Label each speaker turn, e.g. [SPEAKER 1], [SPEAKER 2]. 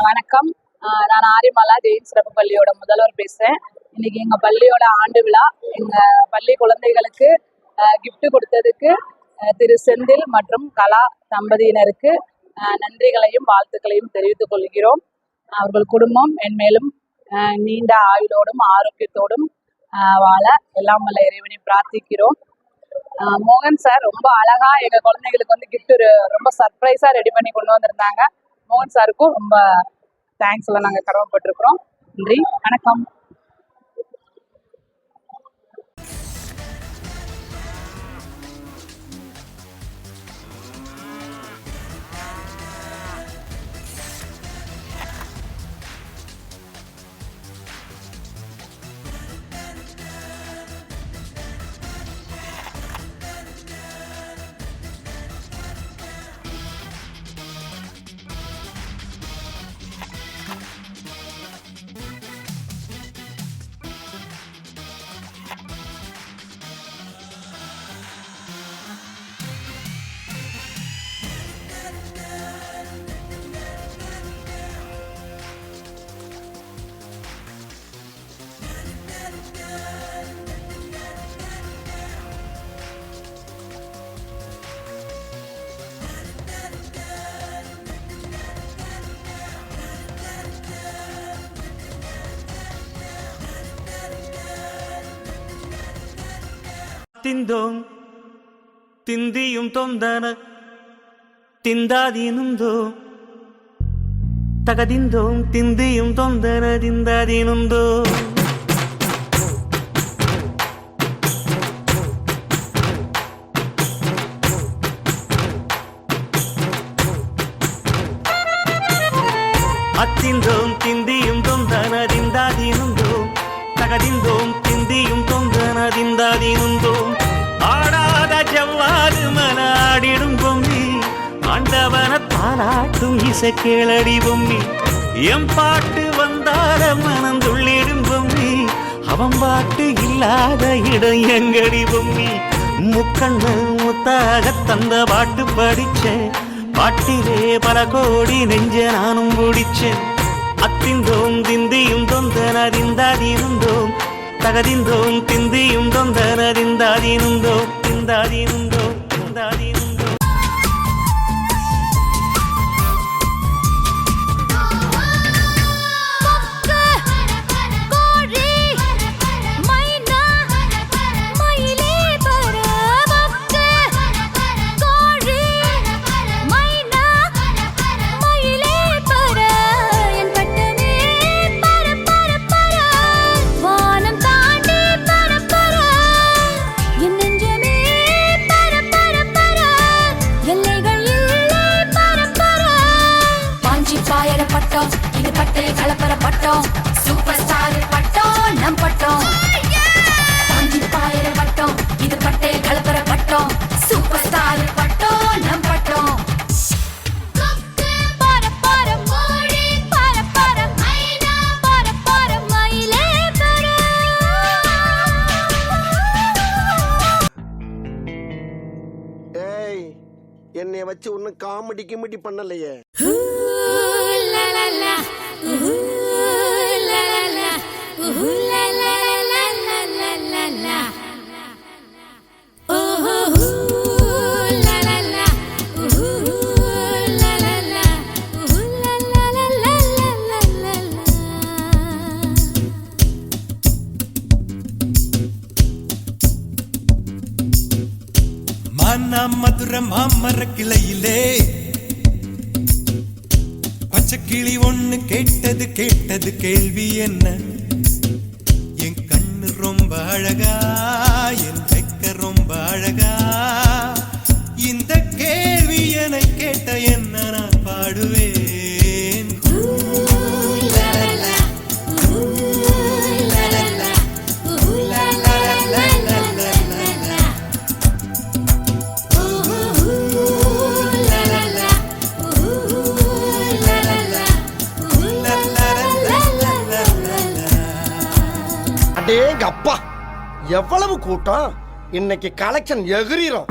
[SPEAKER 1] வணக்கம். நான் ஆரியமாலா ஜெயின் சிறப்பு பள்ளியோட முதல்வர் பேசுறேன். இன்னைக்கு எங்க பள்ளியோட ஆண்டு விழா. எங்க பள்ளி குழந்தைகளுக்கு gift கொடுத்ததுக்கு திரு செந்தில் மற்றும் கலா தம்பதியினருக்கு நன்றிகளையும் வாழ்த்துக்களையும் தெரிவித்துக் கொள்கிறோம். அவர்கள் குடும்பம் மென்மேலும் நீண்ட ஆயுளோடும் ஆரோக்கியத்தோடும் வாழ எல்லாம் வல்ல இறைவனை பிரார்த்திக்கிறோம். மோகன் சார் ரொம்ப அழகா எங்க குழந்தைகளுக்கு வந்து கிஃப்ட் ரொம்ப சர்ப்ரைஸா ரெடி பண்ணி கொண்டு வந்திருந்தாங்க. மோகன் சாருக்கும் ரொம்ப தேங்க்ஸ் எல்லாம் நாங்கள் கடமைப்பட்டிருக்கிறோம். நன்றி, வணக்கம்.
[SPEAKER 2] ತಿಂದೋಂ ತಿಂದಿಯುಂ ತೊಂದನ ತಿಂದಾದೀನುಂದೋ ತಗದಿಂದೋಂ ತಿಂದಿಯುಂ ತೊಂದನ ತಿಂದಾದೀನುಂದೋ ಅತ್ತಿಂದೋಂ ತಿಂದಿಯುಂ ತೊಂದನ ತಿಂದಾದೀನುಂದೋ ತಗದಿಂದೋಂ ತಿಂದಿಯುಂ ತೊಂದನ ತಿಂದಾದೀನುಂದೋ ஆடாத ஜவ்வாது மனாடிடும் பொம்மி ஆண்டவன தாலாட்டும் இசை கேளடி பொம்மி எம் பாட்டு வந்தார மனம் துள்ளிடும் பொம்மி அவன் பாட்டு இல்லாத இடம் எங்கடி பொம்மி முக்கண்ணு முத்தாக தந்த பாட்டு படிச்சேன் பாட்டிலே பல கோடி நெஞ்ச நானும் பிடிச்சேன் அத்திந்தோம் திந்தியும் தொந்தனறிந்தாதீனுந்தோம் தகதிந்தோம் திந்தியும் தொந்தனறிந்தாதீனுந்தோ திந்தாதீனுந்தோ திந்தாதீனுந்தோ
[SPEAKER 3] இது பட்டை கலப்பர பட்டம் சூப்பர் ஸ்டார் பட்டம் நம் பட்டம் காஞ்சி பாயர பட்டம் இது பட்டை கலப்பர பட்டம் சூப்பர் ஸ்டார் பட்டம் நம் பட்டம்
[SPEAKER 4] என்னை வச்சு ஒன்னும் காமெடி கிமெடி பண்ணலையே.
[SPEAKER 5] மதுர மாமர கிளையிலே பச்சை கிளி ஒண்ணு கேட்டது கேள்வி என்ன? என் கண்ணு ரொம்ப அழகா, என் வெக்க ரொம்ப அழகா, இந்த கேள்வி என கேட்ட என்ன நான் பாடுவேன்.
[SPEAKER 4] அப்பா எவ்வளவு கூட்டம்! இன்னைக்கு கலெக்ஷன் எகிரிரும்.